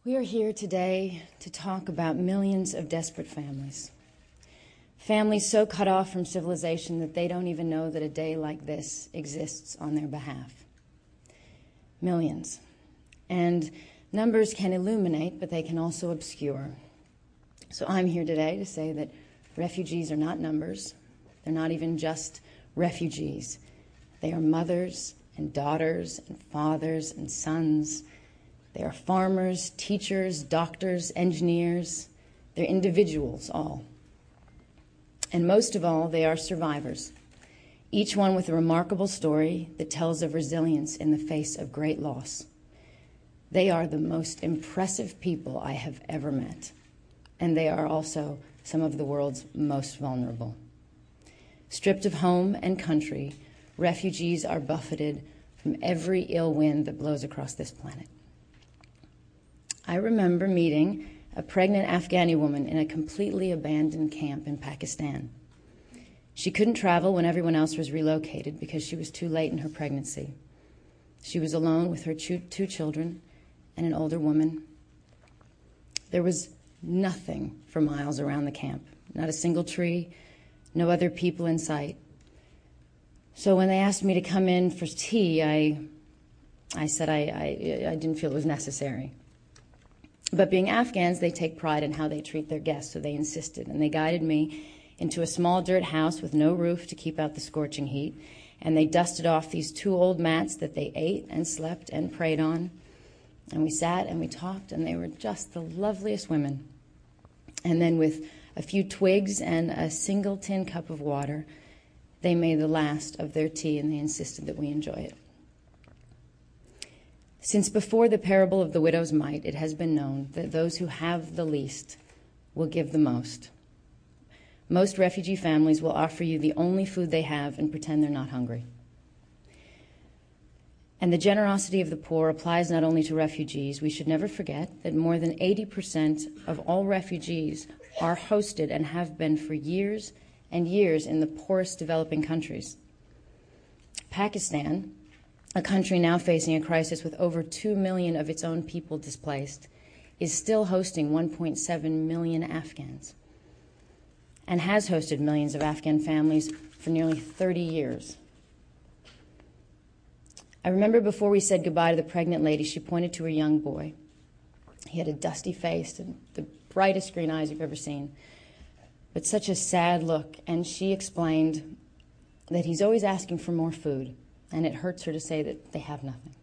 We are here today to talk about millions of desperate families. Families so cut off from civilization that they don't even know that a day like this exists on their behalf. Millions. And numbers can illuminate, but they can also obscure. So I'm here today to say that refugees are not numbers. They're not even just refugees. They are mothers and daughters and fathers and sons. They are farmers, teachers, doctors, engineers. They're individuals, all. And most of all, they are survivors, each one with a remarkable story that tells of resilience in the face of great loss. They are the most impressive people I have ever met, and they are also some of the world's most vulnerable. Stripped of home and country, refugees are buffeted from every ill wind that blows across this planet. I remember meeting a pregnant Afghani woman in a completely abandoned camp in Pakistan. She couldn't travel when everyone else was relocated because she was too late in her pregnancy. She was alone with her two children and an older woman. There was nothing for miles around the camp, not a single tree, no other people in sight. So when they asked me to come in for tea, I said I didn't feel it was necessary. But being Afghans, they take pride in how they treat their guests, so they insisted. And they guided me into a small dirt house with no roof to keep out the scorching heat. And they dusted off these two old mats that they ate and slept and prayed on. And we sat and we talked, and they were just the loveliest women. And then with a few twigs and a single tin cup of water, they made the last of their tea, and they insisted that we enjoy it. Since before the parable of the widow's mite, it has been known that those who have the least will give the most. Most refugee families will offer you the only food they have and pretend they're not hungry. And the generosity of the poor applies not only to refugees. We should never forget that more than 80% of all refugees are hosted and have been for years and years in the poorest developing countries. Pakistan, a country now facing a crisis with over 2 million of its own people displaced, is still hosting 1.7 million Afghans and has hosted millions of Afghan families for nearly 30 years. I remember before we said goodbye to the pregnant lady, she pointed to her young boy. He had a dusty face and the brightest green eyes you've ever seen, but such a sad look, and she explained that he's always asking for more food, and it hurts her to say that they have nothing.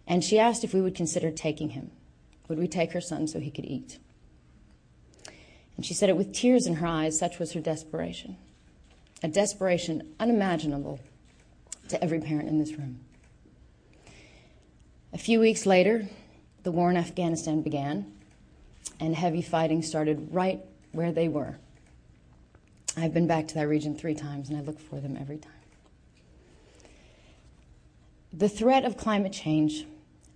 And she asked if we would consider taking him. Would we take her son so he could eat? And she said it with tears in her eyes, such was her desperation. A desperation unimaginable to every parent in this room. A few weeks later, the war in Afghanistan began, and heavy fighting started right where they were. I've been back to that region 3 times, and I look for them every time. The threat of climate change,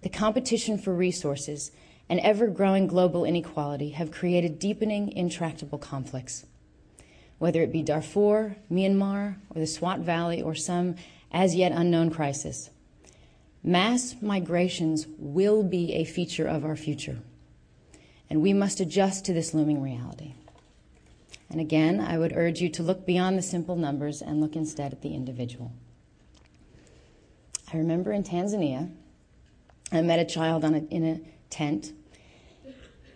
the competition for resources, and ever-growing global inequality have created deepening, intractable conflicts. Whether it be Darfur, Myanmar, or the Swat Valley, or some as-yet unknown crisis, mass migrations will be a feature of our future, and we must adjust to this looming reality. And again, I would urge you to look beyond the simple numbers and look instead at the individual. I remember in Tanzania, I met a child in a tent.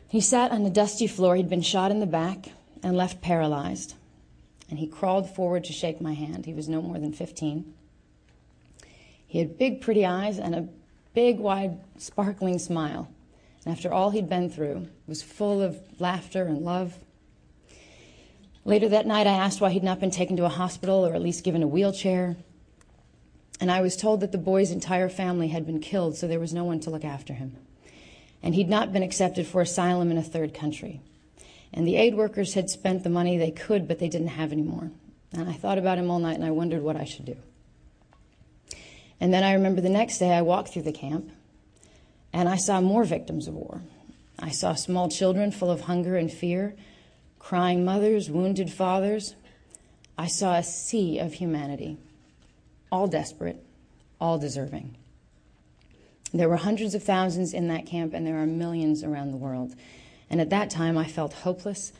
He sat on a dusty floor. He'd been shot in the back and left paralyzed. And he crawled forward to shake my hand. He was no more than 15. He had big, pretty eyes and a big, wide, sparkling smile. And after all he'd been through, was full of laughter and love. Later that night, I asked why he'd not been taken to a hospital or at least given a wheelchair. And I was told that the boy's entire family had been killed, so there was no one to look after him. And he'd not been accepted for asylum in a third country. And the aid workers had spent the money they could, but they didn't have any more. And I thought about him all night, and I wondered what I should do. And then I remember the next day I walked through the camp, and I saw more victims of war. I saw small children full of hunger and fear, crying mothers, wounded fathers. I saw a sea of humanity, all desperate, all deserving. There were hundreds of thousands in that camp, and there are millions around the world. And at that time, I felt hopeless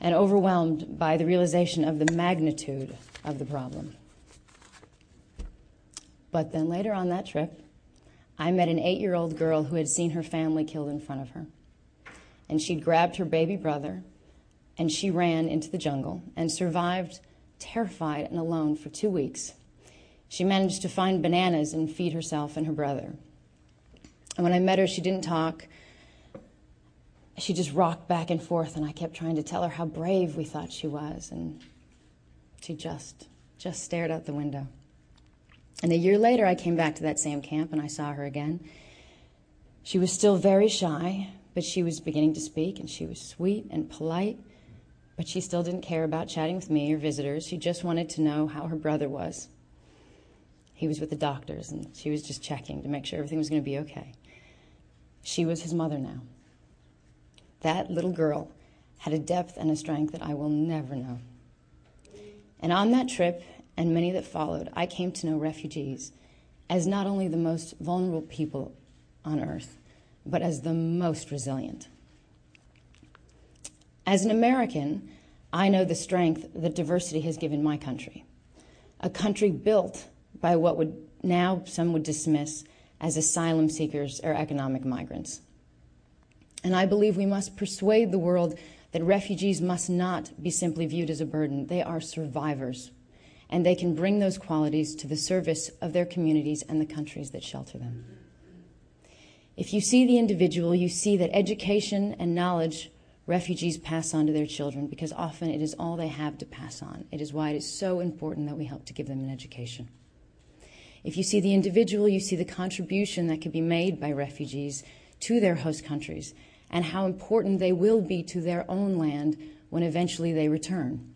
and overwhelmed by the realization of the magnitude of the problem. But then later on that trip, I met an 8-year-old girl who had seen her family killed in front of her. And she'd grabbed her baby brother, and she ran into the jungle and survived, terrified and alone, for 2 weeks. She managed to find bananas and feed herself and her brother. And when I met her, she didn't talk. She just rocked back and forth, and I kept trying to tell her how brave we thought she was, and she just stared out the window. And a year later, I came back to that same camp, and I saw her again. She was still very shy, but she was beginning to speak, and she was sweet and polite, but she still didn't care about chatting with me or visitors. She just wanted to know how her brother was. He was with the doctors, and she was just checking to make sure everything was going to be okay. She was his mother now. That little girl had a depth and a strength that I will never know. And on that trip, and many that followed, I came to know refugees as not only the most vulnerable people on earth, but as the most resilient. As an American, I know the strength that diversity has given my country, a country built by what some would dismiss as asylum seekers or economic migrants. And I believe we must persuade the world that refugees must not be simply viewed as a burden. They are survivors, and they can bring those qualities to the service of their communities and the countries that shelter them. If you see the individual, you see that education and knowledge refugees pass on to their children, because often it is all they have to pass on. It is why it is so important that we help to give them an education. If you see the individual, you see the contribution that can be made by refugees to their host countries, and how important they will be to their own land when eventually they return.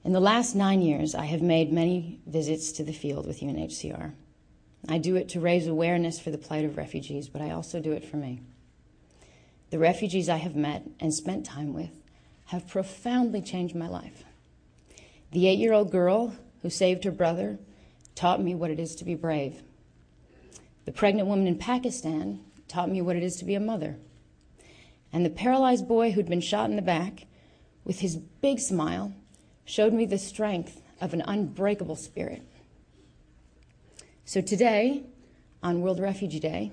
In the last 9 years, I have made many visits to the field with UNHCR. I do it to raise awareness for the plight of refugees, but I also do it for me. The refugees I have met and spent time with have profoundly changed my life. The 8-year-old girl who saved her brother taught me what it is to be brave. The pregnant woman in Pakistan taught me what it is to be a mother. And the paralyzed boy who'd been shot in the back, with his big smile, showed me the strength of an unbreakable spirit. So today, on World Refugee Day,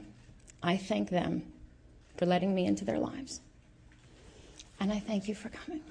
I thank them for letting me into their lives. And I thank you for coming.